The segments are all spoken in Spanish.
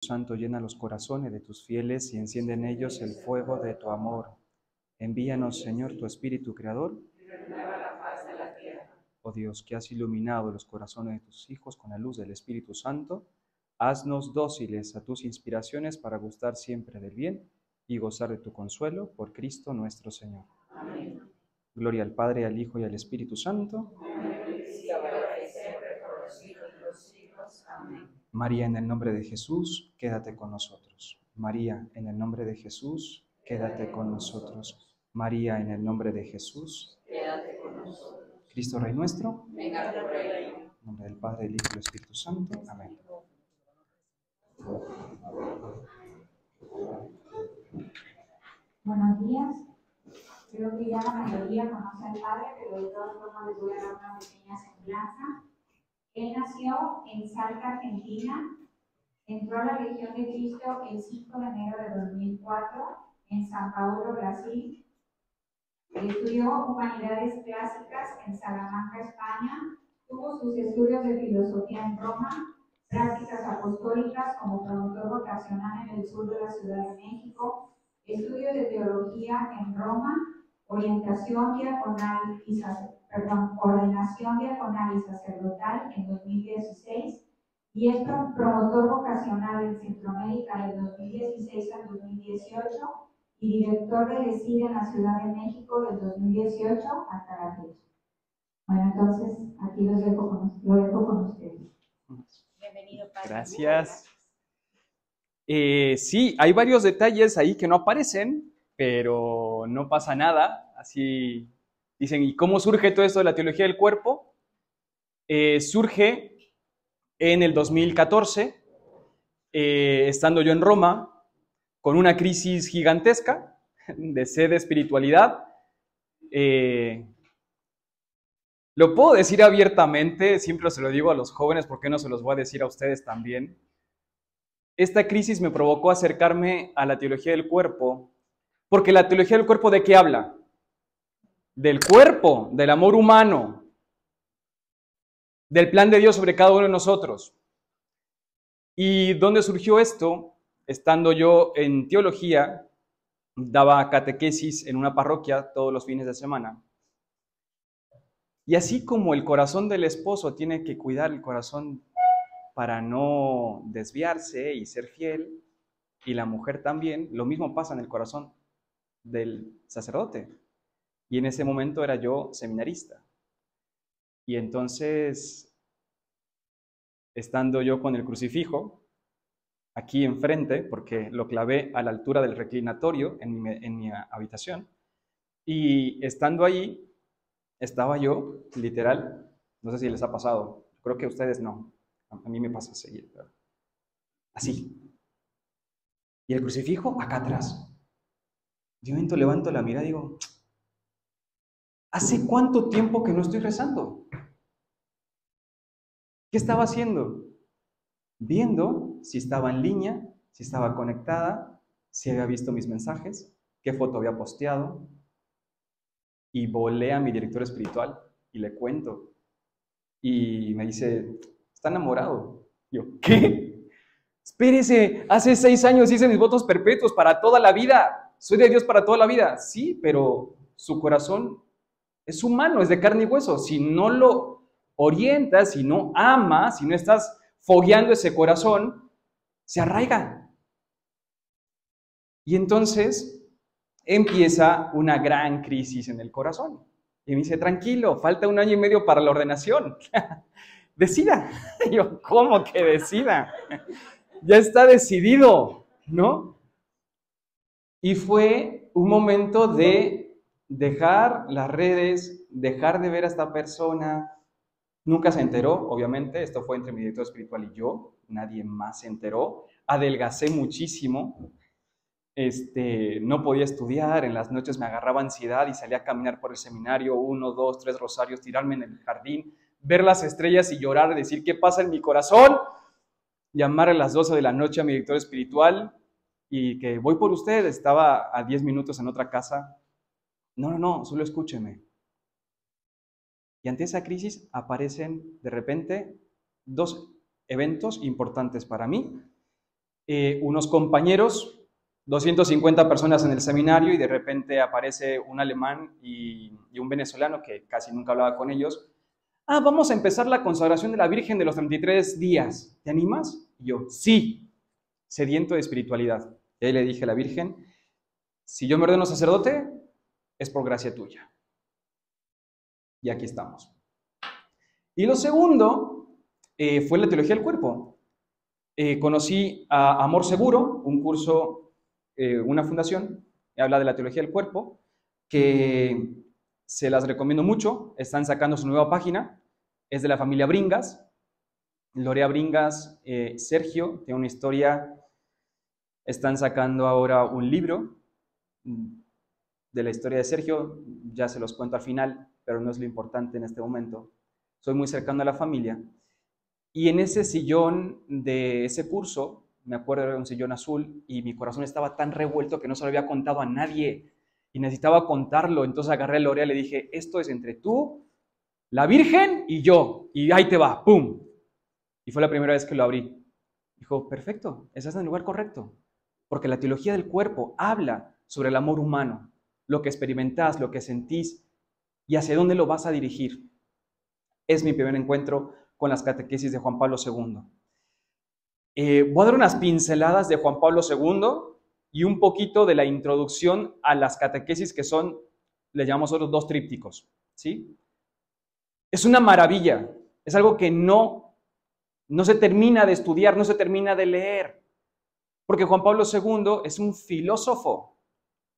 Santo, llena los corazones de tus fieles y enciende en ellos el fuego de tu amor. Envíanos, Señor, tu Espíritu Creador. Oh Dios, que has iluminado los corazones de tus hijos con la luz del Espíritu Santo, haznos dóciles a tus inspiraciones para gustar siempre del bien y gozar de tu consuelo por Cristo nuestro Señor. Amén. Gloria al Padre, al Hijo y al Espíritu Santo. Amén. María, en el nombre de Jesús, quédate con nosotros. María, en el nombre de Jesús, quédate con nosotros. María, en el nombre de Jesús, quédate con nosotros. Cristo Rey nuestro, venga tu reino. En nombre del Padre, del Hijo y del Espíritu Santo. Amén. Buenos días. Creo que ya la mayoría conoce al Padre, pero de todas formas les voy a dar una pequeña semblanza. Él nació en Salta, Argentina. Entró a la Legión de Cristo el 5 de enero de 2004 en San Paulo, Brasil. Estudió Humanidades Clásicas en Salamanca, España. Tuvo sus estudios de filosofía en Roma, prácticas apostólicas como promotor vocacional en el sur de la Ciudad de México, estudios de teología en Roma, ordenación diaconal y sacerdotal en 2016, y es promotor vocacional en Centroamérica de 2016 al 2018 y director del ESID en la Ciudad de México del 2018 hasta la fecha. Bueno, entonces aquí lo dejo con ustedes. Bienvenido, Padre. Gracias. Sí, hay varios detalles ahí que no aparecen, pero no pasa nada. Así dicen, ¿y cómo surge todo esto de la teología del cuerpo? Surge en el 2014, estando yo en Roma, con una crisis gigantesca de sed de espiritualidad. Lo puedo decir abiertamente, siempre se lo digo a los jóvenes, ¿por qué no se los voy a decir a ustedes también? Esta crisis me provocó acercarme a la teología del cuerpo, porque la teología del cuerpo, ¿de qué habla? Del cuerpo, del amor humano, del plan de Dios sobre cada uno de nosotros. ¿Y dónde surgió esto? Estando yo en teología, daba catequesis en una parroquia todos los fines de semana. Y así como el corazón del esposo tiene que cuidar el corazón para no desviarse y ser fiel, y la mujer también, lo mismo pasa en el corazón del sacerdote. Y en ese momento era yo seminarista. Y entonces, estando yo con el crucifijo, aquí enfrente, porque lo clavé a la altura del reclinatorio en mi habitación, y estando ahí, estaba yo, literal, no sé si les ha pasado, creo que a ustedes no, a mí me pasa seguir, así. Y el crucifijo acá atrás. De momento levanto la mirada y digo, ¿hace cuánto tiempo que no estoy rezando? ¿Qué estaba haciendo? Viendo si estaba en línea, si estaba conectada, si había visto mis mensajes, qué foto había posteado. Y volé a mi director espiritual y le cuento. Y me dice, está enamorado. Yo, ¿qué? Espérese, hace 6 años hice mis votos perpetuos para toda la vida. Soy de Dios para toda la vida. Sí, pero su corazón es humano, es de carne y hueso. Si no lo orientas, si no amas, si no estás fogueando ese corazón, se arraiga. Y entonces empieza una gran crisis en el corazón. Y me dice, tranquilo, falta 1 año y medio para la ordenación. Decida. Y yo, ¿cómo que decida? Ya está decidido, ¿no? Y fue un momento de dejar las redes, dejar de ver a esta persona. Nunca se enteró, obviamente, esto fue entre mi director espiritual y yo, nadie más se enteró. Adelgacé muchísimo, no podía estudiar, en las noches me agarraba ansiedad y salía a caminar por el seminario, 1, 2, 3 rosarios, tirarme en el jardín, ver las estrellas y llorar, decir, ¿qué pasa en mi corazón? Llamar a las 12 de la noche a mi director espiritual y que voy por usted, estaba a 10 minutos en otra casa. No, solo escúcheme. Y ante esa crisis aparecen de repente 2 eventos importantes para mí. unos compañeros, 250 personas en el seminario, y de repente aparece un alemán y un venezolano que casi nunca hablaba con ellos. Vamos a empezar la consagración de la Virgen de los 33 días. ¿Te animas? Y yo, sí, sediento de espiritualidad. Y ahí le dije a la Virgen, si yo me ordeno sacerdote, es por gracia tuya. Y aquí estamos. Y lo segundo fue la teología del cuerpo. Conocí a Amor Seguro, un curso, una fundación, que habla de la teología del cuerpo, que se las recomiendo mucho. Están sacando su nueva página, es de la familia Bringas. Lorea Bringas, Sergio, tiene una historia. Están sacando ahora un libro de la historia de Sergio, ya se los cuento al final, pero no es lo importante en este momento. Soy muy cercano a la familia. Y en ese sillón de ese curso, me acuerdo era un sillón azul, y mi corazón estaba tan revuelto que no se lo había contado a nadie, y necesitaba contarlo. Entonces agarré a Lorea y le dije, esto es entre tú, la Virgen y yo, y ahí te va, ¡pum! Y fue la primera vez que lo abrí. Dijo, perfecto, estás en el lugar correcto, porque la teología del cuerpo habla sobre el amor humano, lo que experimentás, lo que sentís, y hacia dónde lo vas a dirigir. Es mi primer encuentro con las catequesis de Juan Pablo II. Voy a dar unas pinceladas de Juan Pablo II y un poquito de la introducción a las catequesis, que son, le llamamos nosotros, 2 trípticos, ¿sí? Es una maravilla, es algo que no se termina de estudiar, no se termina de leer, porque Juan Pablo II es un filósofo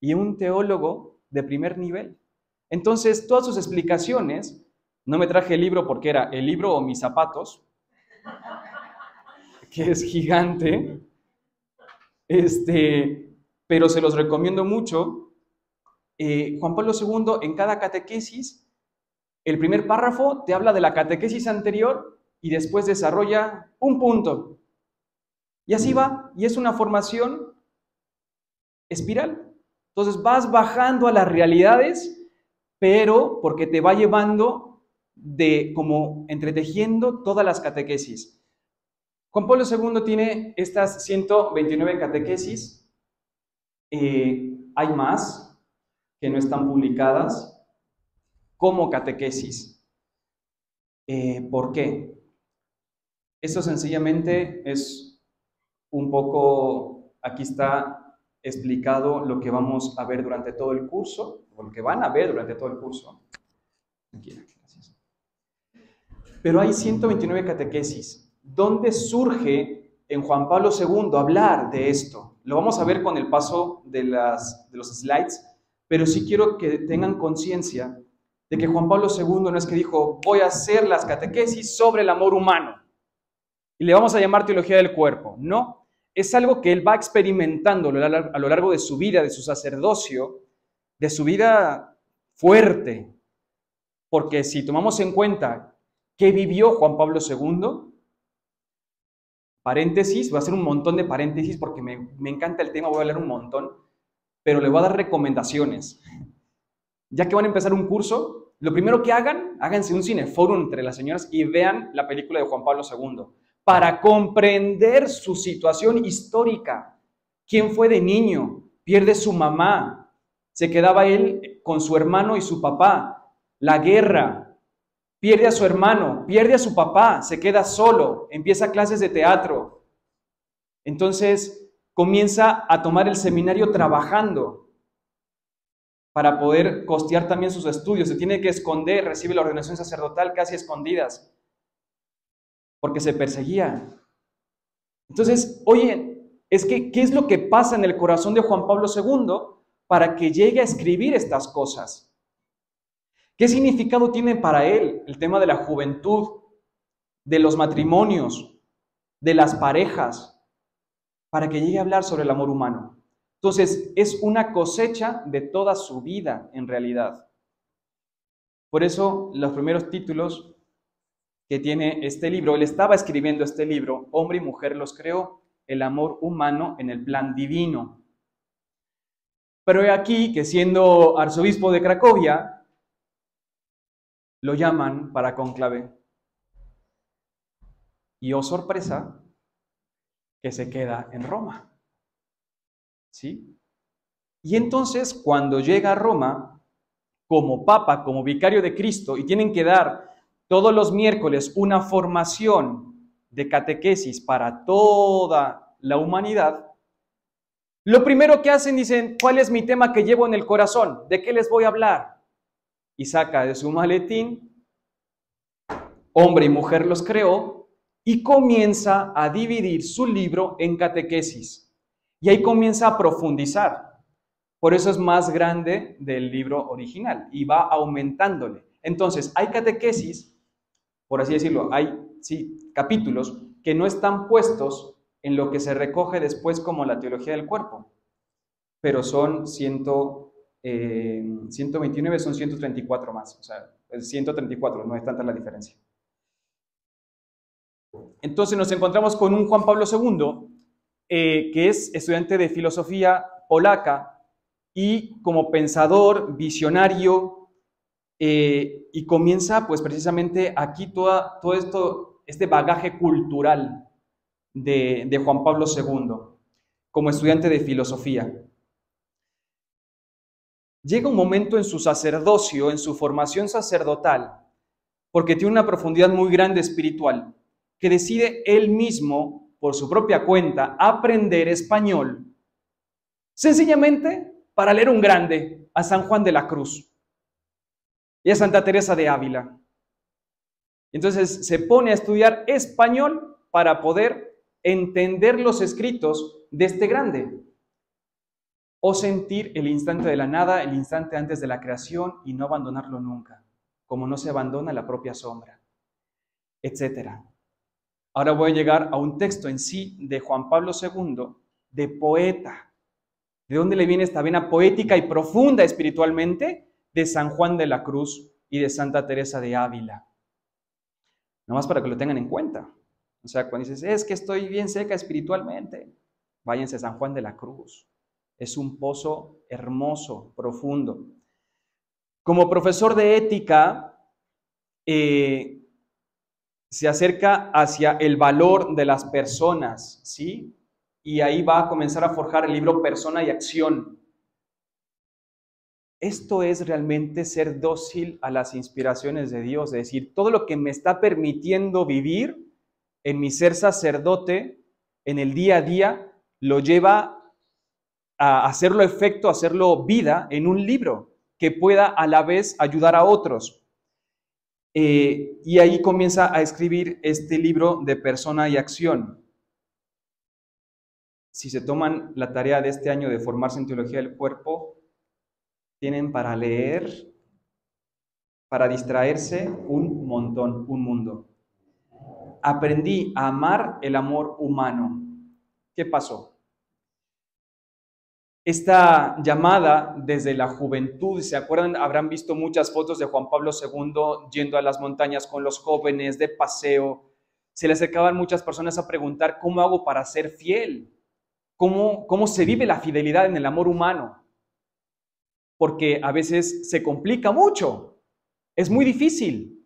y un teólogo de primer nivel. Entonces, todas sus explicaciones, no me traje el libro porque era el libro o mis zapatos, que es gigante, pero se los recomiendo mucho. Juan Pablo II, en cada catequesis, el primer párrafo te habla de la catequesis anterior y después desarrolla un punto. Y así va, y es una formación espiral. Entonces vas bajando a las realidades, pero porque te va llevando como entretejiendo todas las catequesis. Juan Pablo II tiene estas 129 catequesis. Hay más que no están publicadas como catequesis. ¿Por qué? Esto sencillamente es un poco, aquí está explicado lo que vamos a ver durante todo el curso, o lo que van a ver durante todo el curso. Aquí, gracias. Pero hay 129 catequesis. ¿Dónde surge en Juan Pablo II hablar de esto? Lo vamos a ver con el paso de los slides, pero sí quiero que tengan conciencia de que Juan Pablo II no es que dijo, voy a hacer las catequesis sobre el amor humano y le vamos a llamar teología del cuerpo. No, es algo que él va experimentando a lo largo de su vida, de su sacerdocio, de su vida fuerte. Porque si tomamos en cuenta qué vivió Juan Pablo II, paréntesis, voy a hacer un montón de paréntesis porque me encanta el tema, voy a leer un montón, pero le voy a dar recomendaciones. Ya que van a empezar un curso, lo primero que háganse un cineforum entre las señoras y vean la película de Juan Pablo II para comprender su situación histórica. ¿Quién fue de niño? Pierde su mamá, se quedaba él con su hermano y su papá, la guerra, pierde a su hermano, pierde a su papá, se queda solo, empieza clases de teatro. Entonces comienza a tomar el seminario trabajando para poder costear también sus estudios. Se tiene que esconder, recibe la ordenación sacerdotal casi escondidas, porque se perseguía. Entonces, oye, es que, ¿qué es lo que pasa en el corazón de Juan Pablo II para que llegue a escribir estas cosas? ¿Qué significado tiene para él el tema de la juventud, de los matrimonios, de las parejas, para que llegue a hablar sobre el amor humano? Entonces, es una cosecha de toda su vida, en realidad. Por eso, los primeros títulos que tiene este libro, él estaba escribiendo este libro, Hombre y Mujer los creó, el amor humano en el plan divino. Pero he aquí que, siendo arzobispo de Cracovia, lo llaman para cónclave. Y oh sorpresa, que se queda en Roma. ¿Sí? Y entonces, cuando llega a Roma, como papa, como vicario de Cristo, y tienen que dar todos los miércoles una formación de catequesis para toda la humanidad, lo primero que hacen, dicen, ¿cuál es mi tema que llevo en el corazón? ¿De qué les voy a hablar? Y saca de su maletín, hombre y mujer los creó, y comienza a dividir su libro en catequesis. Y ahí comienza a profundizar. Por eso es más grande del libro original y va aumentándole. Entonces, hay catequesis, por así decirlo, hay capítulos que no están puestos en lo que se recoge después como la teología del cuerpo, pero son 129, son 134 más, o sea, es 134, no es tanta la diferencia. Entonces nos encontramos con un Juan Pablo II, que es estudiante de filosofía polaca, y como pensador, visionario, y comienza pues precisamente aquí todo esto, este bagaje cultural de Juan Pablo II, como estudiante de filosofía. Llega un momento en su sacerdocio, en su formación sacerdotal, porque tiene una profundidad muy grande espiritual, que decide él mismo, por su propia cuenta, aprender español, sencillamente para leer un grande, a San Juan de la Cruz y a Santa Teresa de Ávila. Entonces se pone a estudiar español para poder entender los escritos de este grande, o sentir el instante de la nada, el instante antes de la creación, y no abandonarlo nunca, como no se abandona la propia sombra, etc. Ahora voy a llegar a un texto en sí de Juan Pablo II, de poeta. ¿De dónde le viene esta vena poética y profunda espiritualmente? De San Juan de la Cruz y de Santa Teresa de Ávila. Nada más para que lo tengan en cuenta. O sea, cuando dices, es que estoy bien seca espiritualmente, váyanse a San Juan de la Cruz. Es un pozo hermoso, profundo. Como profesor de ética, se acerca hacia el valor de las personas, ¿sí? Y ahí va a comenzar a forjar el libro Persona y Acción. Esto es realmente ser dócil a las inspiraciones de Dios, es decir, todo lo que me está permitiendo vivir en mi ser sacerdote, en el día a día, lo lleva a hacerlo efecto, a hacerlo vida en un libro que pueda a la vez ayudar a otros. Y ahí comienza a escribir este libro de Persona y Acción. Si se toman la tarea de este año de formarse en Teología del Cuerpo, tienen para leer, para distraerse un montón, un mundo. Aprendí a amar el amor humano. ¿Qué pasó? Esta llamada desde la juventud, ¿se acuerdan? Habrán visto muchas fotos de Juan Pablo II yendo a las montañas con los jóvenes de paseo. Se le acercaban muchas personas a preguntar, ¿cómo hago para ser fiel? ¿Cómo se vive la fidelidad en el amor humano? Porque a veces se complica mucho, es muy difícil.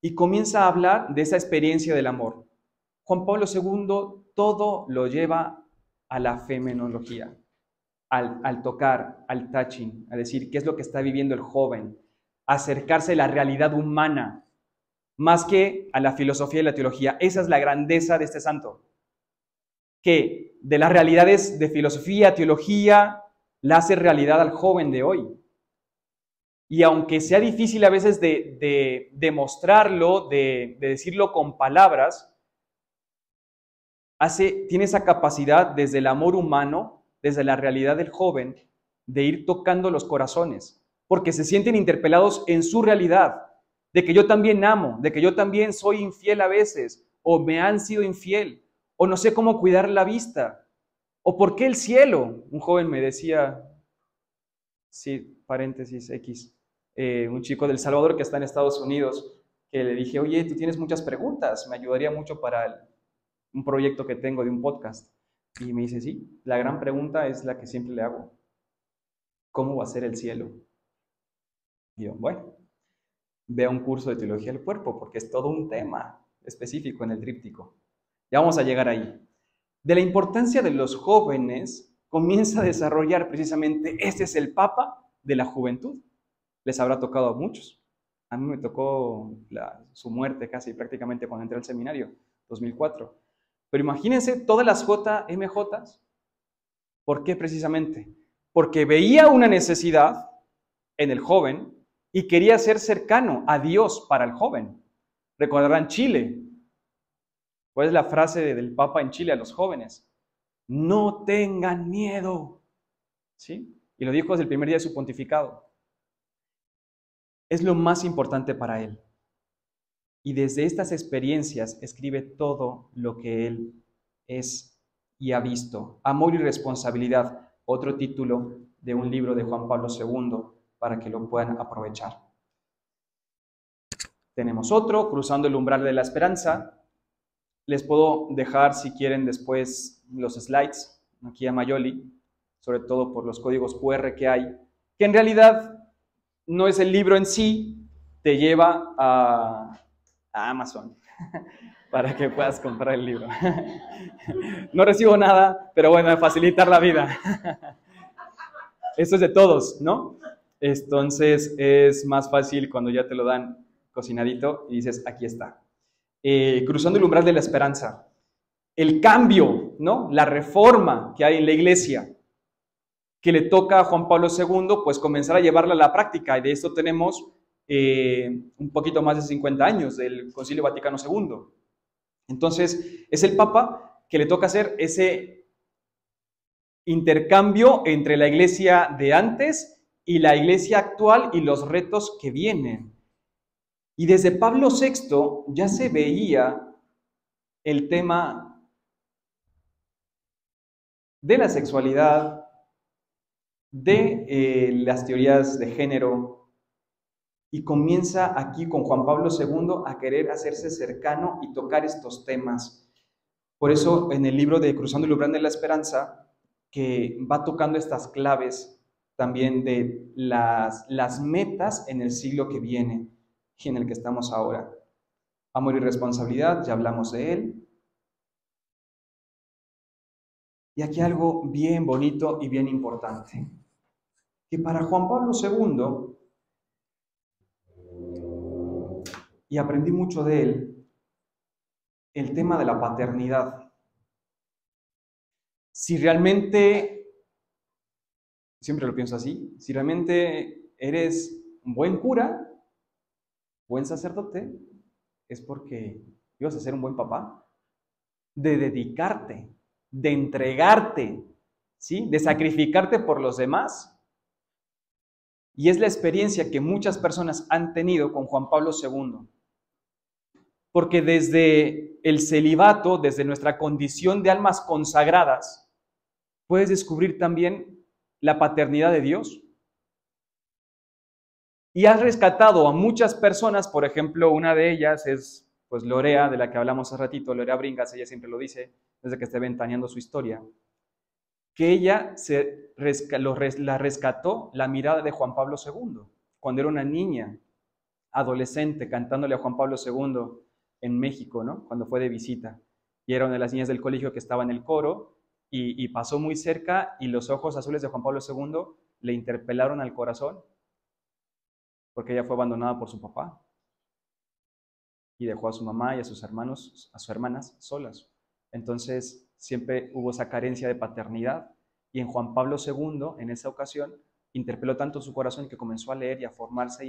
Y comienza a hablar de esa experiencia del amor. Juan Pablo II todo lo lleva a la fenomenología, al tocar, al touching, a decir qué es lo que está viviendo el joven, acercarse a la realidad humana, más que a la filosofía y la teología. Esa es la grandeza de este santo, que de las realidades de filosofía, teología, la hace realidad al joven de hoy. Y aunque sea difícil a veces de demostrarlo, de decirlo con palabras, tiene esa capacidad desde el amor humano, desde la realidad del joven, de ir tocando los corazones, porque se sienten interpelados en su realidad, de que yo también amo, de que yo también soy infiel a veces, o me han sido infiel, o no sé cómo cuidar la vista, o por qué el cielo. Un joven me decía, sí, paréntesis X, un chico del Salvador que está en Estados Unidos, que le dije, oye, tú tienes muchas preguntas, me ayudaría mucho para un proyecto que tengo de un podcast. Y me dice, sí, la gran pregunta es la que siempre le hago. ¿Cómo va a ser el cielo? Y yo, bueno, vea un curso de teología del cuerpo, porque es todo un tema específico en el tríptico. Ya vamos a llegar ahí. De la importancia de los jóvenes, comienza a desarrollar precisamente, este es el Papa de la juventud. Les habrá tocado a muchos. A mí me tocó su muerte casi prácticamente cuando entré al seminario, 2004. Pero imagínense todas las JMJs. ¿Por qué precisamente? Porque veía una necesidad en el joven y quería ser cercano a Dios para el joven. Recordarán Chile. ¿Cuál es la frase del Papa en Chile a los jóvenes? No tengan miedo. ¿Sí? Y lo dijo desde el primer día de su pontificado. Es lo más importante para él. Y desde estas experiencias escribe todo lo que él es y ha visto. Amor y responsabilidad, otro título de un libro de Juan Pablo II, para que lo puedan aprovechar. Tenemos otro, Cruzando el umbral de la esperanza. Les puedo dejar, si quieren, después los slides aquí a Mayoli, sobre todo por los códigos QR que hay, que en realidad no es el libro en sí, te lleva a Amazon para que puedas comprar el libro. No recibo nada, pero bueno, facilitar la vida. Esto es de todos, ¿no? Entonces es más fácil cuando ya te lo dan cocinadito y dices, aquí está. Cruzando el umbral de la esperanza. El cambio, ¿no? La reforma que hay en la iglesia, que le toca a Juan Pablo II, pues comenzar a llevarla a la práctica. Y de esto tenemos un poquito más de 50 años del Concilio Vaticano II. Entonces, es el Papa que le toca hacer ese intercambio entre la iglesia de antes y la iglesia actual y los retos que vienen. Y desde Pablo VI ya se veía el tema de la sexualidad, de las teorías de género, y comienza aquí con Juan Pablo II a querer hacerse cercano y tocar estos temas. Por eso en el libro de Cruzando el umbral de la esperanza, que va tocando estas claves también de las metas en el siglo que viene y en el que estamos ahora. Amor y responsabilidad, ya hablamos de él. Y aquí algo bien bonito y bien importante, que para Juan Pablo II, y aprendí mucho de él, el tema de la paternidad. Si realmente, siempre lo pienso así, si realmente eres un buen cura, buen sacerdote, es porque ibas a ser un buen papá, de dedicarte, de entregarte, ¿sí? De sacrificarte por los demás. Y es la experiencia que muchas personas han tenido con Juan Pablo II. Porque desde el celibato, desde nuestra condición de almas consagradas, puedes descubrir también la paternidad de Dios. Y has rescatado a muchas personas, por ejemplo, una de ellas es pues Lorea, de la que hablamos hace ratito, Lorea Bringas, ella siempre lo dice, desde que esté ventaneando su historia, que ella la rescató la mirada de Juan Pablo II, cuando era una niña, adolescente, cantándole a Juan Pablo II en México, ¿no? Cuando fue de visita. Y era una de las niñas del colegio que estaba en el coro y pasó muy cerca y los ojos azules de Juan Pablo II le interpelaron al corazón porque ella fue abandonada por su papá y dejó a su mamá y a sus hermanos, a sus hermanas solas. Entonces siempre hubo esa carencia de paternidad y en Juan Pablo II, en esa ocasión, interpeló tanto su corazón que comenzó a leer y a formarse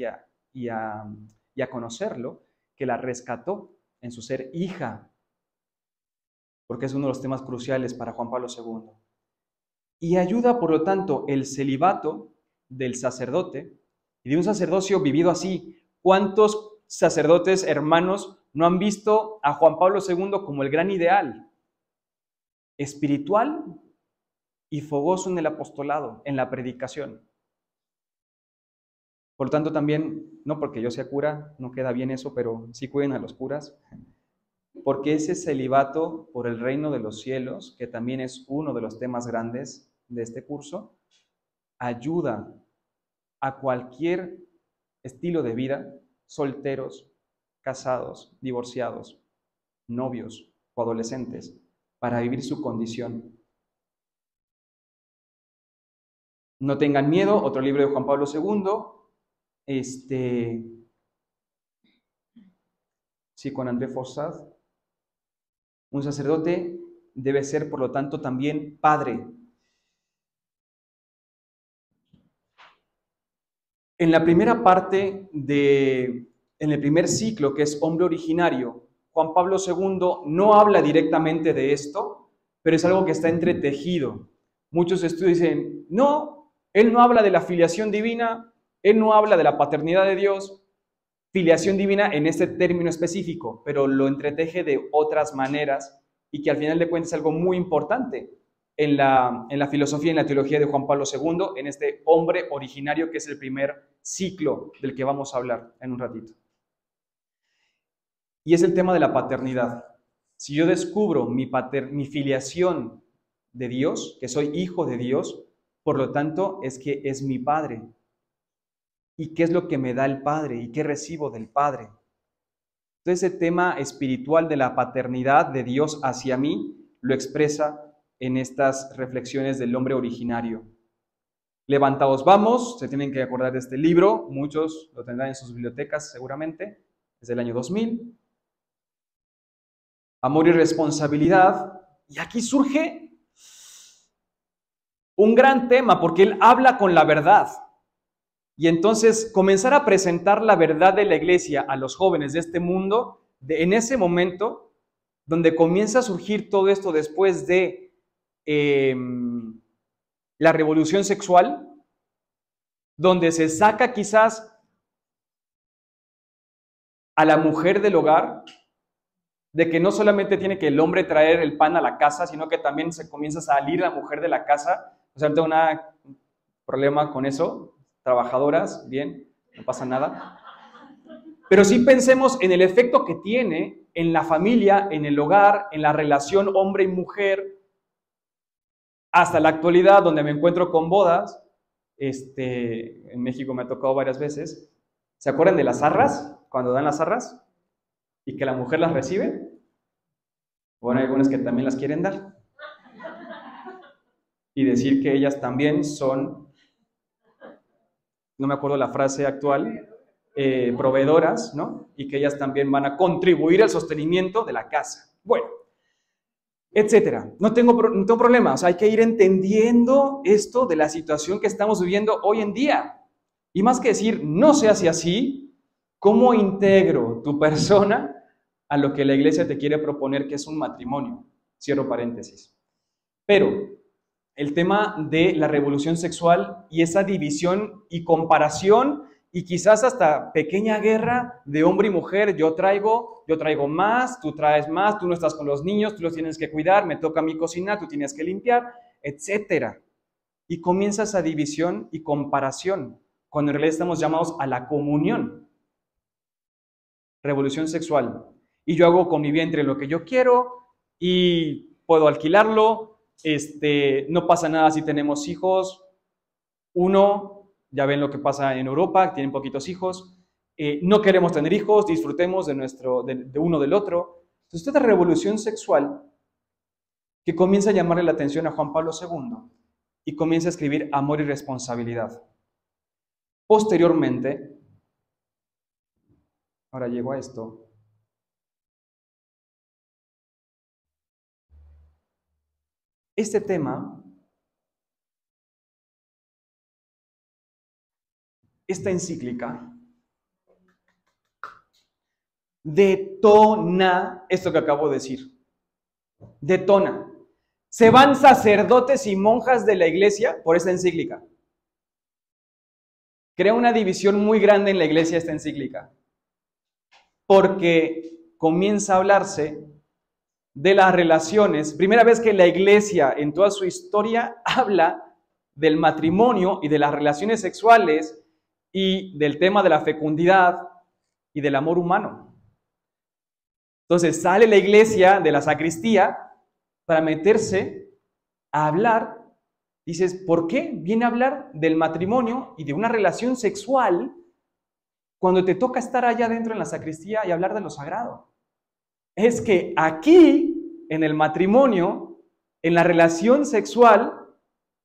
y a conocerlo, que la rescató en su ser hija, porque es uno de los temas cruciales para Juan Pablo II. Y ayuda, por lo tanto, el celibato del sacerdote y de un sacerdocio vivido así. ¿Cuántos sacerdotes hermanos no han visto a Juan Pablo II como el gran ideal espiritual y fogoso en el apostolado, en la predicación? Por lo tanto, también, no porque yo sea cura, no queda bien eso, pero sí cuiden a los curas, porque ese celibato por el reino de los cielos, que también es uno de los temas grandes de este curso, ayuda a cualquier estilo de vida, solteros, casados, divorciados, novios, coadolescentes para vivir su condición. No tengan miedo, otro libro de Juan Pablo II, sí, con André Forsad. Un sacerdote debe ser, por lo tanto, también padre. En la primera parte en el primer ciclo, que es Hombre Originario, Juan Pablo II no habla directamente de esto, pero es algo que está entretejido. Muchos estudios dicen, no, él no habla de la filiación divina, él no habla de la paternidad de Dios, filiación divina en este término específico, pero lo entreteje de otras maneras y que al final de cuentas es algo muy importante en la filosofía y en la teología de Juan Pablo II, en este Hombre Originario, que es el primer ciclo del que vamos a hablar en un ratito. Y es el tema de la paternidad. Si yo descubro mi filiación de Dios, que soy hijo de Dios, por lo tanto es que es mi Padre. ¿Y qué es lo que me da el Padre? ¿Y qué recibo del Padre? Entonces ese tema espiritual de la paternidad de Dios hacia mí lo expresa en estas reflexiones del Hombre Originario. Levantaos, vamos, se tienen que acordar de este libro, muchos lo tendrán en sus bibliotecas seguramente, es del año 2000. Amor y responsabilidad, y aquí surge un gran tema porque él habla con la verdad. Y entonces comenzar a presentar la verdad de la iglesia a los jóvenes de este mundo, en ese momento donde comienza a surgir todo esto después de la revolución sexual, donde se saca quizás a la mujer del hogar, de que no solamente tiene que el hombre traer el pan a la casa, sino que también se comienza a salir la mujer de la casa. O sea, no tengo nada problema con eso. Trabajadoras, bien, no pasa nada. Pero sí pensemos en el efecto que tiene en la familia, en el hogar, en la relación hombre y mujer, hasta la actualidad, donde me encuentro con bodas. En México me ha tocado varias veces. ¿Se acuerdan de las arras? Cuando dan las arras y que la mujer las recibe. Bueno, hay algunas que también las quieren dar. Y decir que ellas también son, no me acuerdo la frase actual, proveedoras, ¿no? Y que ellas también van a contribuir al sostenimiento de la casa. Bueno, etcétera. No tengo problema. O sea, hay que ir entendiendo esto de la situación que estamos viviendo hoy en día. Y más que decir, no se hace así, ¿cómo integro tu persona a lo que la iglesia te quiere proponer, que es un matrimonio? Cierro paréntesis. Pero el tema de la revolución sexual y esa división y comparación y quizás hasta pequeña guerra de hombre y mujer, yo traigo más, tú traes más, tú no estás con los niños, tú los tienes que cuidar, me toca a mí cocinar, tú tienes que limpiar, etcétera. Y comienza esa división y comparación, cuando en realidad estamos llamados a la comunión. Revolución sexual. Y yo hago con mi vientre lo que yo quiero y puedo alquilarlo, no pasa nada si tenemos hijos. Ya ven lo que pasa en Europa, tienen poquitos hijos. No queremos tener hijos, disfrutemos de uno del otro. Entonces, esta revolución sexual que comienza a llamarle la atención a Juan Pablo II y comienza a escribir Amor y Responsabilidad. Posteriormente, ahora llego a esto, este tema, esta encíclica, detona esto que acabo de decir. Detona. Se van sacerdotes y monjas de la iglesia por esta encíclica. Crea una división muy grande en la iglesia esta encíclica, porque comienza a hablarse de las relaciones. Primera vez que la iglesia en toda su historia habla del matrimonio y de las relaciones sexuales y del tema de la fecundidad y del amor humano. Entonces sale la iglesia de la sacristía para meterse a hablar. Dices, ¿por qué viene a hablar del matrimonio y de una relación sexual cuando te toca estar allá adentro en la sacristía y hablar de lo sagrado? Es que aquí en el matrimonio, en la relación sexual,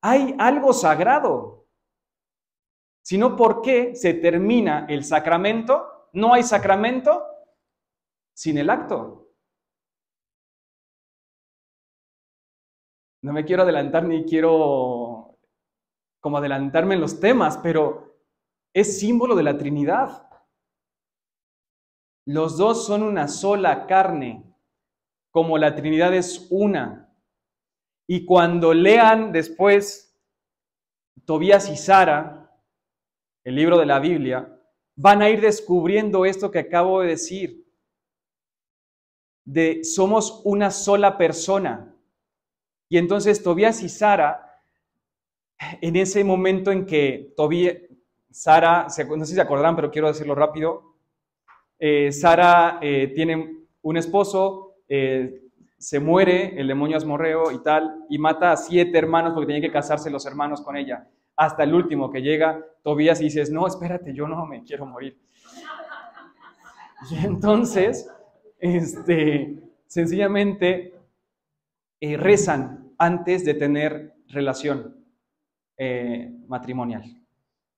hay algo sagrado. Si no, ¿por qué se termina el sacramento? No hay sacramento sin el acto. No me quiero adelantar ni quiero como adelantarme en los temas, pero es símbolo de la Trinidad. Los dos son una sola carne, como la Trinidad es una. Y cuando lean después Tobías y Sara, el libro de la Biblia, van a ir descubriendo esto que acabo de decir, de somos una sola persona. Y entonces Tobías y Sara, en ese momento en que Sara, no sé si se acordarán, pero quiero decirlo rápido, Sara tiene un esposo, se muere el demonio asmorreo y tal, y mata a 7 hermanos porque tenían que casarse los hermanos con ella. Hasta el último que llega, Tobías y dices, no, espérate, yo no me quiero morir. Y entonces, sencillamente rezan antes de tener relación matrimonial.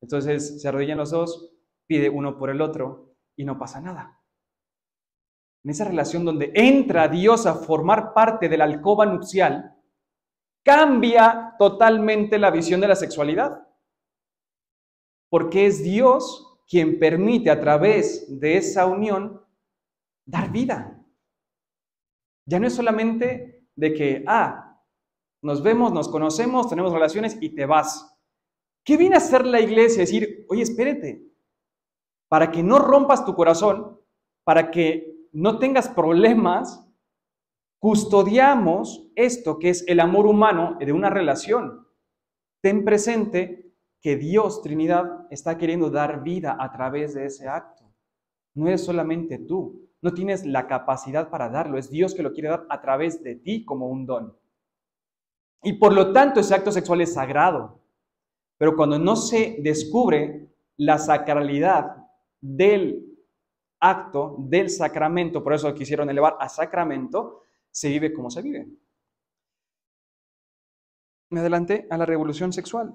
Entonces se arrodillan los dos, pide uno por el otro y no pasa nada. En esa relación donde entra Dios a formar parte de la alcoba nupcial, cambia totalmente la visión de la sexualidad. Porque es Dios quien permite a través de esa unión dar vida. Ya no es solamente de que, nos vemos, nos conocemos, tenemos relaciones y te vas. ¿Qué viene a hacer la iglesia? Decir, oye, espérate, para que no rompas tu corazón, para que no tengas problemas, custodiamos esto que es el amor humano de una relación. Ten presente que Dios, Trinidad, está queriendo dar vida a través de ese acto. No eres solamente tú, no tienes la capacidad para darlo, es Dios que lo quiere dar a través de ti como un don. Y por lo tanto ese acto sexual es sagrado. Pero cuando no se descubre la sacralidad del acto, del sacramento, por eso quisieron elevar a sacramento, se vive como se vive. Me adelanté a la revolución sexual.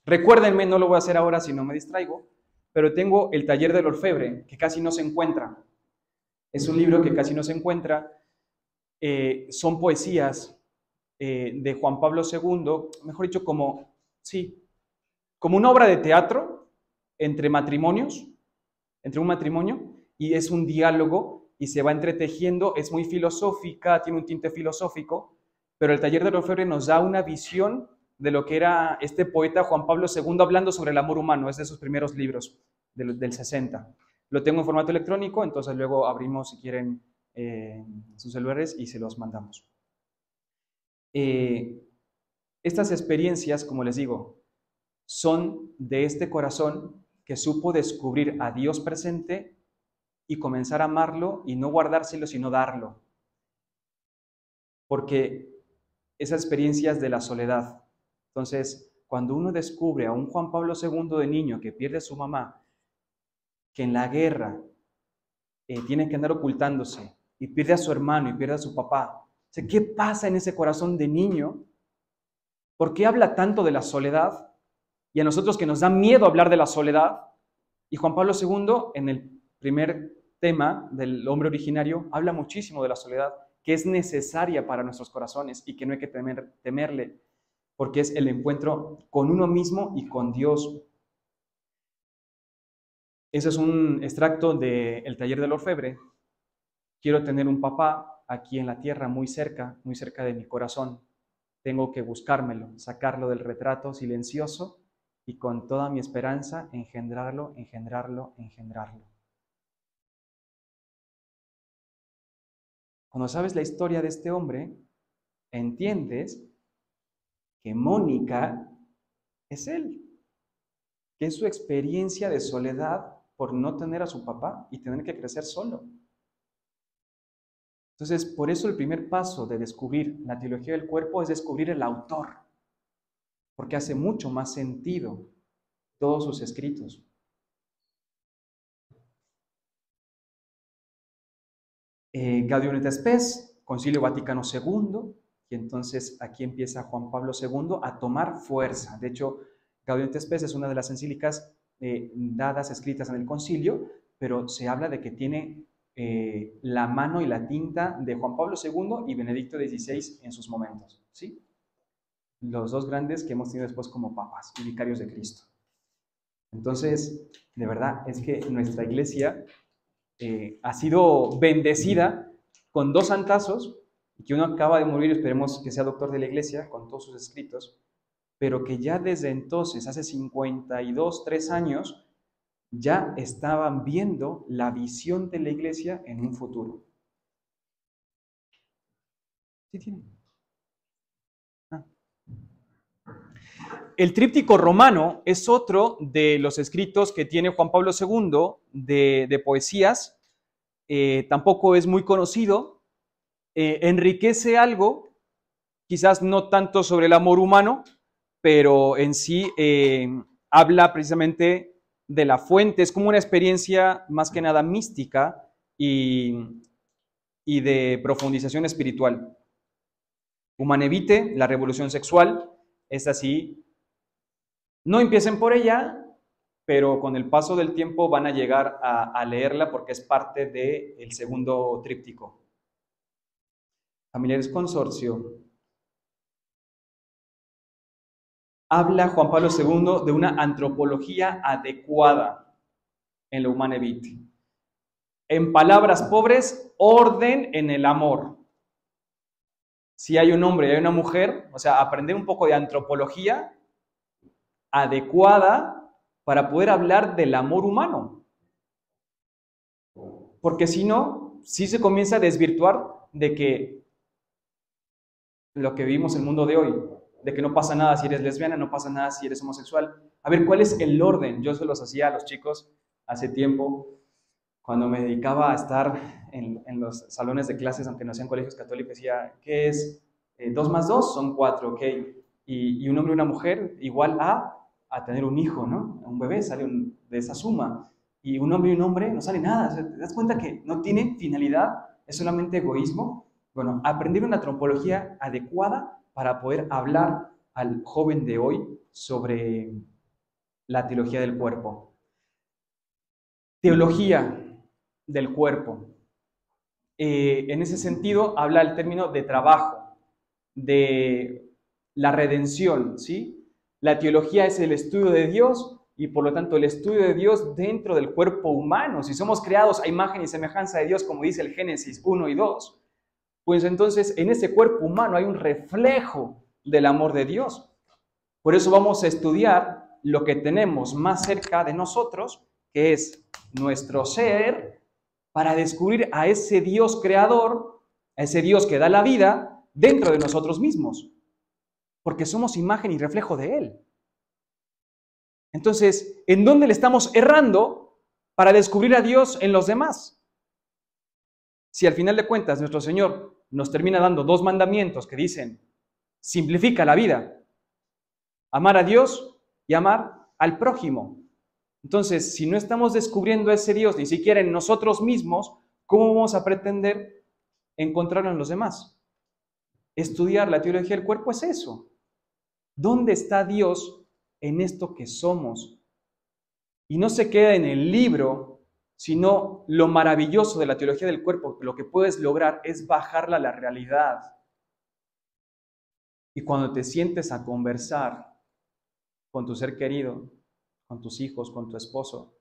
Recuérdenme, no lo voy a hacer ahora si no me distraigo, pero tengo el taller del orfebre, que casi no se encuentra. Es un libro que casi no se encuentra. Son poesías de Juan Pablo II, mejor dicho, como una obra de teatro entre matrimonios, entre un matrimonio, y es un diálogo y se va entretejiendo, es muy filosófica, tiene un tinte filosófico, pero el taller del orfebre nos da una visión de lo que era este poeta Juan Pablo II hablando sobre el amor humano, es de sus primeros libros del 60. Lo tengo en formato electrónico, entonces luego abrimos si quieren sus celulares y se los mandamos. Estas experiencias, como les digo, son de este corazón que supo descubrir a Dios presente y comenzar a amarlo y no guardárselo, sino darlo. Porque esas experiencias de la soledad. Entonces, cuando uno descubre a un Juan Pablo II de niño que pierde a su mamá, que en la guerra tiene que andar ocultándose, y pierde a su hermano y pierde a su papá. O sea, ¿qué pasa en ese corazón de niño? ¿Por qué habla tanto de la soledad? Y a nosotros que nos da miedo hablar de la soledad. Y Juan Pablo II, en el primer tema del hombre originario, habla muchísimo de la soledad, que es necesaria para nuestros corazones y que no hay que temerle, porque es el encuentro con uno mismo y con Dios. Ese es un extracto del taller del orfebre. Quiero tener un papá aquí en la tierra, muy cerca de mi corazón. Tengo que buscármelo, sacarlo del retrato silencioso y con toda mi esperanza engendrarlo, engendrarlo, engendrarlo. Cuando sabes la historia de este hombre, entiendes que Mónica es él, que es su experiencia de soledad por no tener a su papá y tener que crecer solo. Entonces, por eso el primer paso de descubrir la teología del cuerpo es descubrir el autor, porque hace mucho más sentido todos sus escritos. Gaudium et Spes, Concilio Vaticano II, y entonces aquí empieza Juan Pablo II a tomar fuerza. De hecho, Gaudium et Spes es una de las encíclicas dadas, escritas en el concilio, pero se habla de que tiene la mano y la tinta de Juan Pablo II y Benedicto XVI en sus momentos, ¿sí? Los dos grandes que hemos tenido después como papas y vicarios de Cristo. Entonces, de verdad, es que nuestra iglesia ha sido bendecida con dos santazos, y que uno acaba de morir, esperemos que sea doctor de la iglesia, con todos sus escritos, pero que ya desde entonces, hace 52, 3 años, ya estaban viendo la visión de la iglesia en un futuro. ¿Sí tiene? El tríptico romano es otro de los escritos que tiene Juan Pablo II de poesías. Tampoco es muy conocido. Enriquece algo, quizás no tanto sobre el amor humano, pero en sí habla precisamente de la fuente. Es como una experiencia más que nada mística y de profundización espiritual. Humane Vitae, la revolución sexual, es así. No empiecen por ella, pero con el paso del tiempo van a llegar a leerla porque es parte del segundo tríptico. Familiares Consorcio. Habla Juan Pablo II de una antropología adecuada en la Humane Vitae. En palabras pobres, orden en el amor. Si hay un hombre y hay una mujer, o sea, aprender un poco de antropología adecuada para poder hablar del amor humano. Porque si no, sí se comienza a desvirtuar de que lo que vivimos en el mundo de hoy, de que no pasa nada si eres lesbiana, no pasa nada si eres homosexual. A ver, ¿cuál es el orden? Yo se los hacía a los chicos hace tiempo, cuando me dedicaba a estar en los salones de clases, aunque no sean colegios católicos, decía, ¿qué es? 2 más 2 son 4, ¿ok? Y un hombre y una mujer igual a tener un hijo, ¿no? Un bebé sale de esa suma. Y un hombre y un hombre no sale nada. O sea, ¿te das cuenta que no tiene finalidad? Es solamente egoísmo. Bueno, aprender una antropología adecuada para poder hablar al joven de hoy sobre la teología del cuerpo. Teología del cuerpo. En ese sentido, habla el término de trabajo, de la redención, ¿sí? La teología es el estudio de Dios y por lo tanto el estudio de Dios dentro del cuerpo humano. Si somos creados a imagen y semejanza de Dios, como dice el Génesis 1 y 2, pues entonces en ese cuerpo humano hay un reflejo del amor de Dios. Por eso vamos a estudiar lo que tenemos más cerca de nosotros, que es nuestro ser, para descubrir a ese Dios creador, a ese Dios que da la vida dentro de nosotros mismos, porque somos imagen y reflejo de Él. Entonces, ¿en dónde le estamos errando para descubrir a Dios en los demás? Si al final de cuentas nuestro Señor nos termina dando 2 mandamientos que dicen, simplifica la vida, amar a Dios y amar al prójimo. Entonces, si no estamos descubriendo a ese Dios ni siquiera en nosotros mismos, ¿cómo vamos a pretender encontrarlo en los demás? Estudiar la teología del cuerpo es eso. ¿Dónde está Dios en esto que somos? Y no se queda en el libro, sino lo maravilloso de la teología del cuerpo, lo que puedes lograr es bajarla a la realidad. Y cuando te sientes a conversar con tu ser querido, con tus hijos, con tu esposo,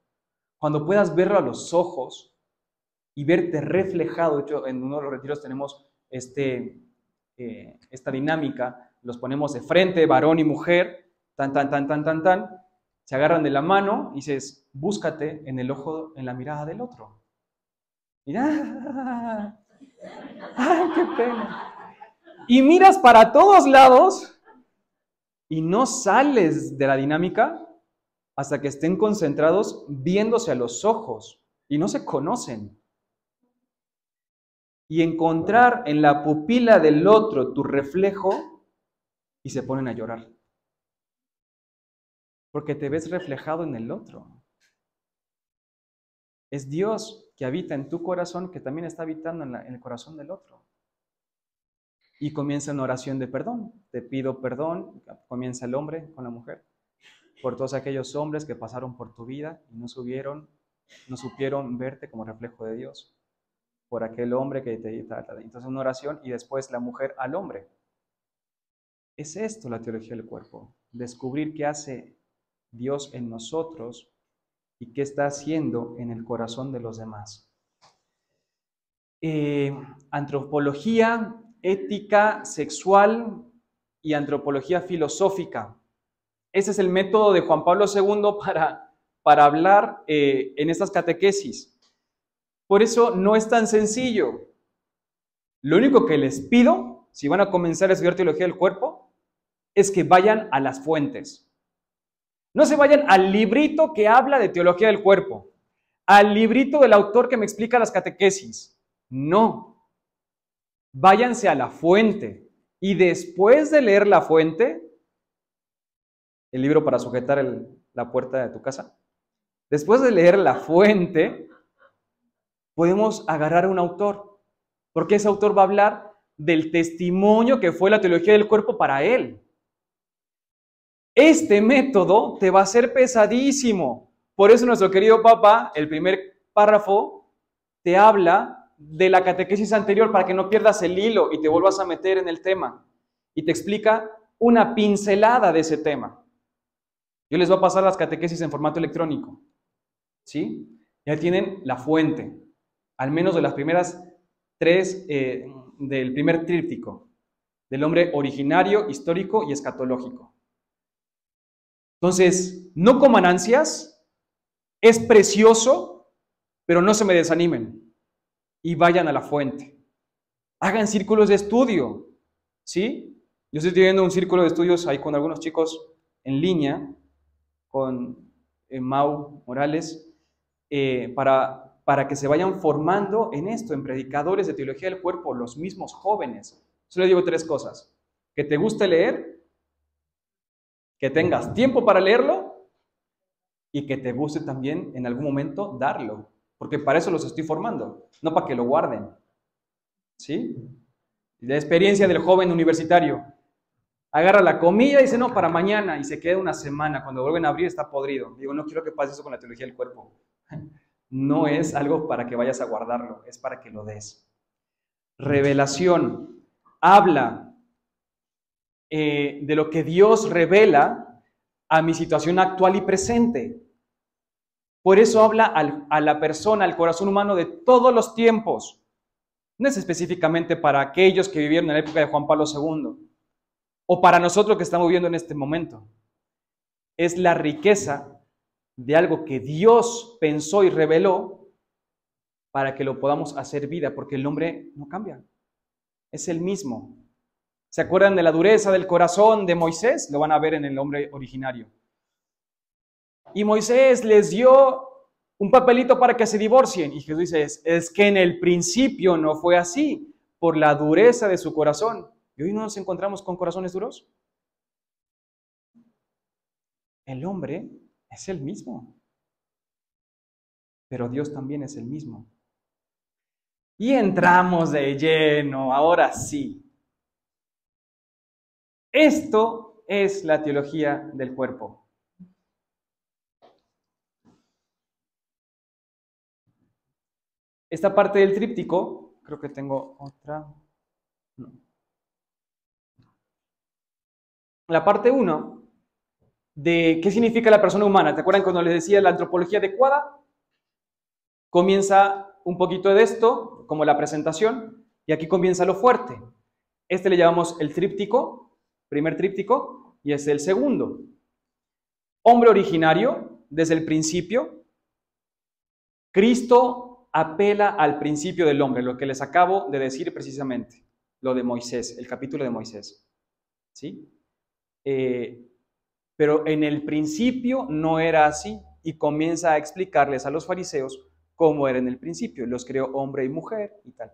cuando puedas verlo a los ojos y verte reflejado. De hecho, en uno de los retiros tenemos esta dinámica, los ponemos de frente, varón y mujer, se agarran de la mano y dices, búscate en el ojo, en la mirada del otro. Y ¡ay, qué pena! Y miras para todos lados y no sales de la dinámica hasta que estén concentrados viéndose a los ojos y no se conocen. Y encontrar en la pupila del otro tu reflejo y se ponen a llorar. Porque te ves reflejado en el otro. Es Dios que habita en tu corazón, que también está habitando en el corazón del otro. Y comienza una oración de perdón. Te pido perdón, comienza el hombre con la mujer, por todos aquellos hombres que pasaron por tu vida y no supieron verte como reflejo de Dios. Por aquel hombre que te... Entonces una oración y después la mujer al hombre. Es esto la teología del cuerpo. Descubrir qué hace Dios en nosotros y qué está haciendo en el corazón de los demás. Antropología, ética, sexual y antropología filosófica. Ese es el método de Juan Pablo II para hablar en estas catequesis. Por eso no es tan sencillo. Lo único que les pido, si van a comenzar a estudiar teología del cuerpo, es que vayan a las fuentes. No se vayan al librito que habla de teología del cuerpo, al librito del autor que me explica las catequesis. No. Váyanse a la fuente. Y después de leer la fuente, el libro para sujetar la puerta de tu casa, después de leer la fuente, podemos agarrar a un autor, porque ese autor va a hablar del testimonio que fue la teología del cuerpo para él. Este método te va a ser pesadísimo. Por eso nuestro querido Papa, el primer párrafo, te habla de la catequesis anterior para que no pierdas el hilo y te vuelvas a meter en el tema. Y te explica una pincelada de ese tema. Yo les voy a pasar las catequesis en formato electrónico. ¿Sí? Ya tienen la fuente, al menos de las primeras 3 del primer tríptico, del hombre originario, histórico y escatológico. Entonces, no coman ansias, es precioso, pero no se me desanimen y vayan a la fuente. Hagan círculos de estudio, ¿sí? Yo estoy teniendo un círculo de estudios ahí con algunos chicos en línea, con Mau Morales, para que se vayan formando en esto, en predicadores de teología del cuerpo, los mismos jóvenes. Solo les digo 3 cosas: que te guste leer, que tengas tiempo para leerlo y que te guste también en algún momento darlo, porque para eso los estoy formando, no para que lo guarden. ¿Sí? La experiencia del joven universitario: agarra la comida y dice, no, para mañana, y se queda una semana. Cuando vuelven a abrir está podrido. Digo, no quiero que pase eso con la teología del cuerpo. No es algo para que vayas a guardarlo, es para que lo des. Revelación. Habla de lo que Dios revela a mi situación actual y presente. Por eso habla a la persona, al corazón humano de todos los tiempos. No es específicamente para aquellos que vivieron en la época de Juan Pablo II o para nosotros que estamos viviendo en este momento. Es la riqueza de algo que Dios pensó y reveló para que lo podamos hacer vida, porque el hombre no cambia, es el mismo. ¿Se acuerdan de la dureza del corazón de Moisés? Lo van a ver en el hombre originario. Y Moisés les dio un papelito para que se divorcien. Y Jesús dice, es que en el principio no fue así, por la dureza de su corazón. ¿Y hoy no nos encontramos con corazones duros? El hombre es el mismo, pero Dios también es el mismo. Y entramos de lleno, ahora sí. Esto es la teología del cuerpo. Esta parte del tríptico, creo que tengo otra. No. La parte 1 de qué significa la persona humana. ¿Te acuerdan cuando les decía la antropología adecuada? Comienza un poquito de esto, como la presentación, y aquí comienza lo fuerte. Este le llamamos el tríptico, primer tríptico, y es el segundo. Hombre originario, desde el principio. Cristo apela al principio del hombre, lo que les acabo de decir precisamente, lo de Moisés, el capítulo de Moisés. ¿Sí? Pero en el principio no era así, y comienza a explicarles a los fariseos cómo era en el principio. Los creó hombre y mujer y tal.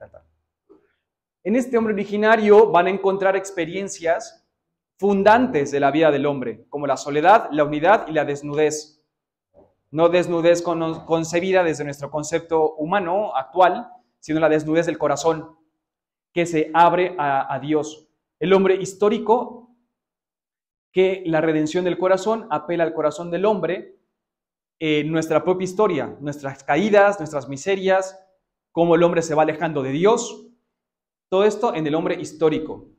En este hombre originario van a encontrar experiencias fundantes de la vida del hombre, como la soledad, la unidad y la desnudez. No desnudez concebida desde nuestro concepto humano actual, sino la desnudez del corazón, que se abre a Dios. El hombre histórico, que la redención del corazón apela al corazón del hombre, nuestra propia historia, nuestras caídas, nuestras miserias, cómo el hombre se va alejando de Dios, todo esto en el hombre histórico.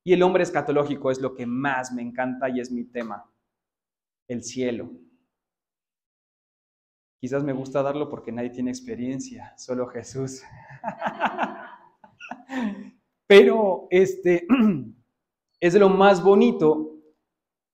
Y el hombre escatológico es lo que más me encanta y es mi tema, el cielo. Quizás me gusta darlo porque nadie tiene experiencia, solo Jesús. Pero es de lo más bonito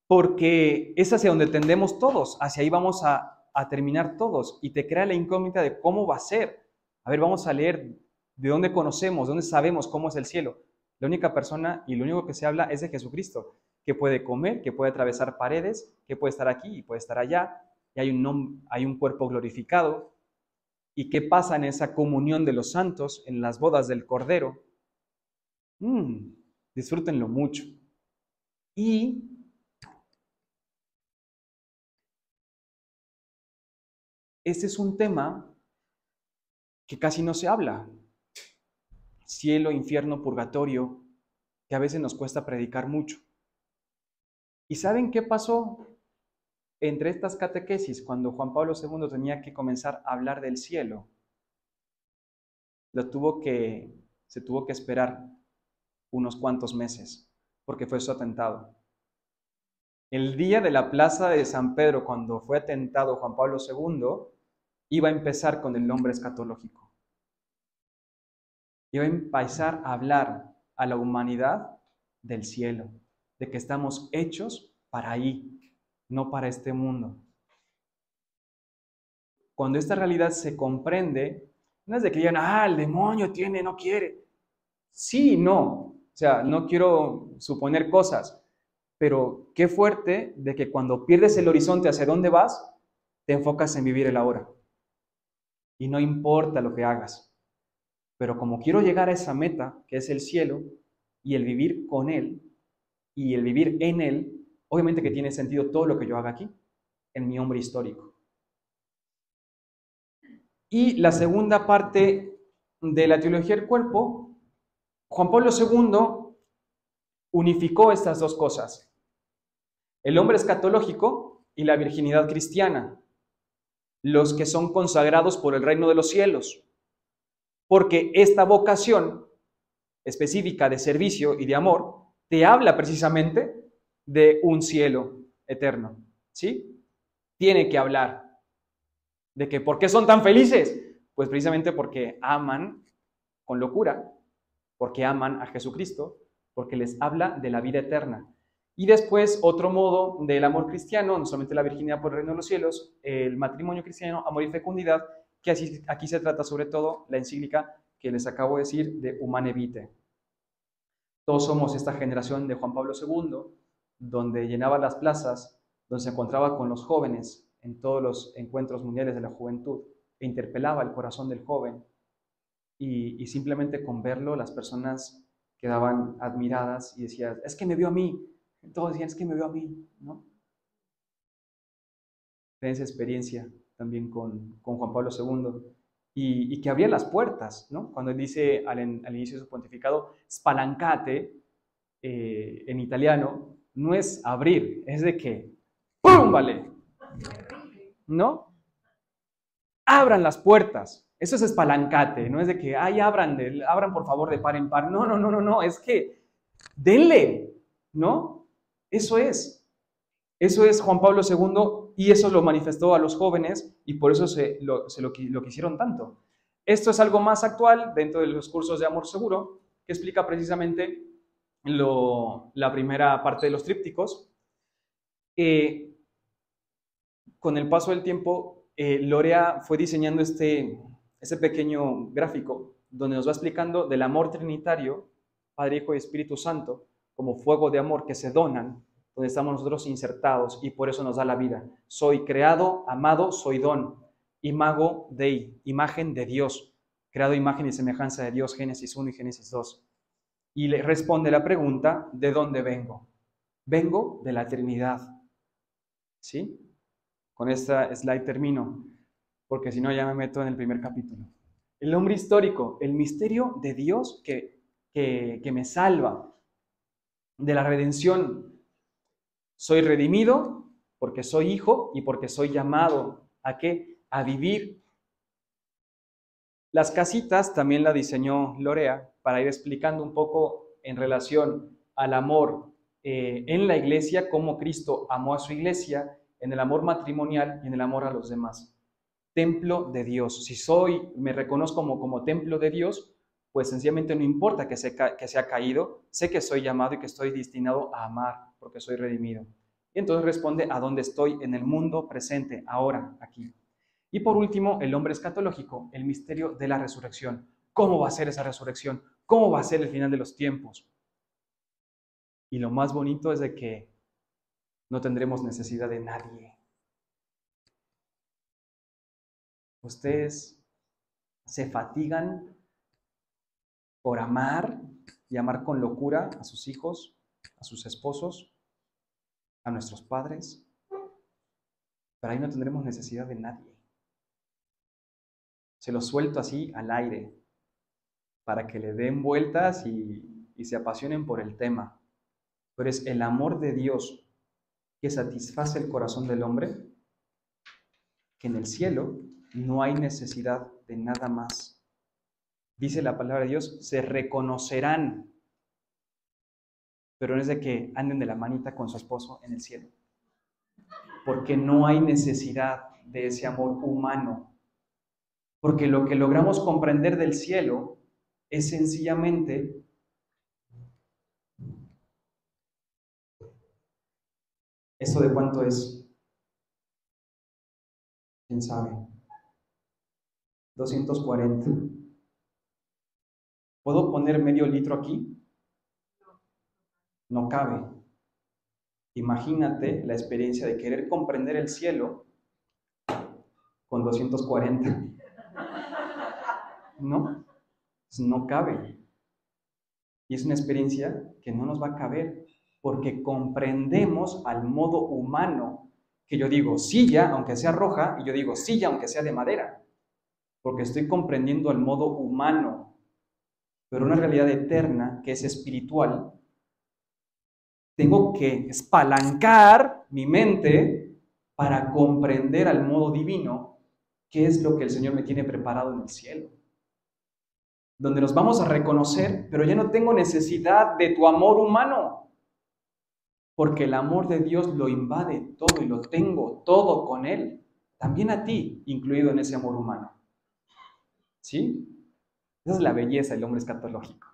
porque es hacia donde tendemos todos, hacia ahí vamos a terminar todos y te crea la incógnita de cómo va a ser. A ver, vamos a leer de dónde conocemos, de dónde sabemos cómo es el cielo. La única persona y lo único que se habla es de Jesucristo, que puede comer, que puede atravesar paredes, que puede estar aquí y puede estar allá, y hay un cuerpo glorificado. ¿Y qué pasa en esa comunión de los santos, en las bodas del Cordero? Disfrútenlo mucho. Y este es un tema que casi no se habla. Cielo, infierno, purgatorio, que a veces nos cuesta predicar mucho. ¿Y saben qué pasó entre estas catequesis cuando Juan Pablo II tenía que comenzar a hablar del cielo? Se tuvo que esperar unos cuantos meses, porque fue su atentado. El día de la plaza de San Pedro, cuando fue atentado Juan Pablo II, iba a empezar con el nombre escatológico. Iba a empezar a hablar a la humanidad del cielo, de que estamos hechos para ahí, no para este mundo. Cuando esta realidad se comprende, no es de que digan, el demonio tiene, no quiere. Sí, no. O sea, no quiero suponer cosas, pero qué fuerte de que cuando pierdes el horizonte hacia dónde vas, te enfocas en vivir el ahora. Y no importa lo que hagas. Pero como quiero llegar a esa meta, que es el cielo, y el vivir con Él, y el vivir en Él, obviamente que tiene sentido todo lo que yo haga aquí, en mi hombre histórico. Y la segunda parte de la teología del cuerpo, Juan Pablo II unificó estas dos cosas: el hombre escatológico y la virginidad cristiana, los que son consagrados por el reino de los cielos, porque esta vocación específica de servicio y de amor te habla precisamente de un cielo eterno, ¿sí? Tiene que hablar de que ¿por qué son tan felices? Pues precisamente porque aman con locura, porque aman a Jesucristo, porque les habla de la vida eterna. Y después, otro modo del amor cristiano, no solamente la virginidad por el reino de los cielos, el matrimonio cristiano, amor y fecundidad, que aquí se trata sobre todo la encíclica que les acabo de decir de Humane Vitae. Todos somos esta generación de Juan Pablo II, donde llenaba las plazas, donde se encontraba con los jóvenes en todos los encuentros mundiales de la juventud, e interpelaba el corazón del joven, y simplemente con verlo las personas quedaban admiradas y decían, es que me vio a mí. Todos decían, es que me vio a mí, ¿no? Tenía esa experiencia también con Juan Pablo II, y que abría las puertas, ¿no? Cuando él dice al inicio de su pontificado, spalancate, en italiano, no es abrir, es de que, ¡pum! Vale, ¿no? Abran las puertas. Eso es espalancate, no es de que, abran por favor de par en par. No, es que denle, ¿no? Eso es Juan Pablo II, y eso lo manifestó a los jóvenes, y por eso lo quisieron tanto. Esto es algo más actual dentro de los cursos de Amor Seguro, que explica precisamente la primera parte de los trípticos. Con el paso del tiempo, Lorea fue diseñando ese pequeño gráfico donde nos va explicando del amor trinitario, Padre, Hijo y Espíritu Santo, como fuego de amor que se donan, donde estamos nosotros insertados, y por eso nos da la vida. Soy creado, amado, soy don, imago Dei, imagen de Dios, creado imagen y semejanza de Dios, Génesis 1 y Génesis 2. Y le responde la pregunta, ¿de dónde vengo? Vengo de la Trinidad, ¿sí? Con esta slide termino, porque si no ya me meto en el primer capítulo. El hombre histórico, el misterio de Dios que me salva, de la redención. Soy redimido porque soy hijo y porque soy llamado ¿a qué? A vivir. Las casitas también la diseñó Lorea para ir explicando un poco en relación al amor en la iglesia, cómo Cristo amó a su iglesia, en el amor matrimonial y en el amor a los demás. Templo de Dios. Si me reconozco como templo de Dios, pues sencillamente no importa que sea caído, sé que soy llamado y que estoy destinado a amar porque soy redimido. Y entonces responde a dónde estoy en el mundo presente, ahora, aquí. Y por último, el hombre escatológico, el misterio de la resurrección. ¿Cómo va a ser esa resurrección? ¿Cómo va a ser el final de los tiempos? Y lo más bonito es de que no tendremos necesidad de nadie. Ustedes se fatigan por amar y amar con locura a sus hijos, a sus esposos, a nuestros padres, pero ahí no tendremos necesidad de nadie. Se lo suelto así al aire para que le den vueltas y se apasionen por el tema. Pero es el amor de Dios que satisface el corazón del hombre, que en el cielo no hay necesidad de nada más. Dice la palabra de Dios, se reconocerán, pero no es de que anden de la manita con su esposo en el cielo, porque no hay necesidad de ese amor humano, porque lo que logramos comprender del cielo es sencillamente ¿esto de cuánto es? ¿Quién sabe? 240. ¿Puedo poner medio litro aquí? No cabe. Imagínate la experiencia de querer comprender el cielo con 240. ¿No? No cabe. Y es una experiencia que no nos va a caber porque comprendemos al modo humano que yo digo silla aunque sea roja y yo digo silla aunque sea de madera, porque estoy comprendiendo al modo humano, pero una realidad eterna que es espiritual. Tengo que espalancar mi mente para comprender al modo divino qué es lo que el Señor me tiene preparado en el cielo, donde nos vamos a reconocer, pero ya no tengo necesidad de tu amor humano, porque el amor de Dios lo invade todo y lo tengo todo con Él, también a ti, incluido en ese amor humano. ¿Sí? Esa es la belleza del hombre escatológico.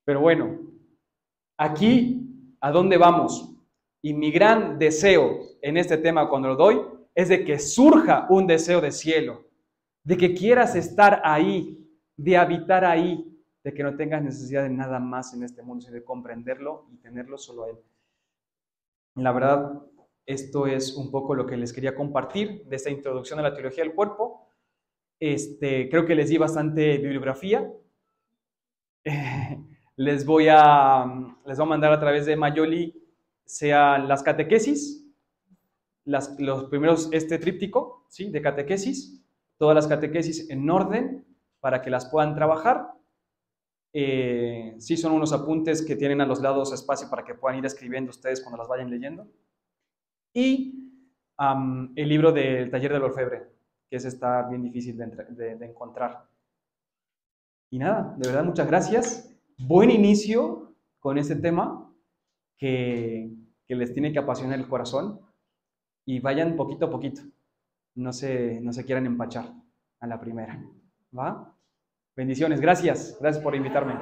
Pero bueno, aquí, ¿a dónde vamos? Y mi gran deseo en este tema cuando lo doy es de que surja un deseo de cielo, de que quieras estar ahí, de habitar ahí, de que no tengas necesidad de nada más en este mundo, sino de comprenderlo y tenerlo solo a Él. La verdad, esto es un poco lo que les quería compartir de esta introducción a la teología del cuerpo. Creo que les di bastante bibliografía. Les voy a mandar a través de Mayoli sean las catequesis, los primeros, tríptico, ¿sí? De catequesis, todas las catequesis en orden para que las puedan trabajar. Sí, son unos apuntes que tienen a los lados espacio para que puedan ir escribiendo ustedes cuando las vayan leyendo. Y el libro del taller del orfebre, que ese está bien difícil de encontrar. Y nada, de verdad, muchas gracias. Buen inicio con este tema que les tiene que apasionar el corazón. Y vayan poquito a poquito. No se quieran empachar a la primera. ¿Va? Bendiciones. Gracias. Gracias por invitarme.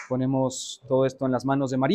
Ponemos todo esto en las manos de María.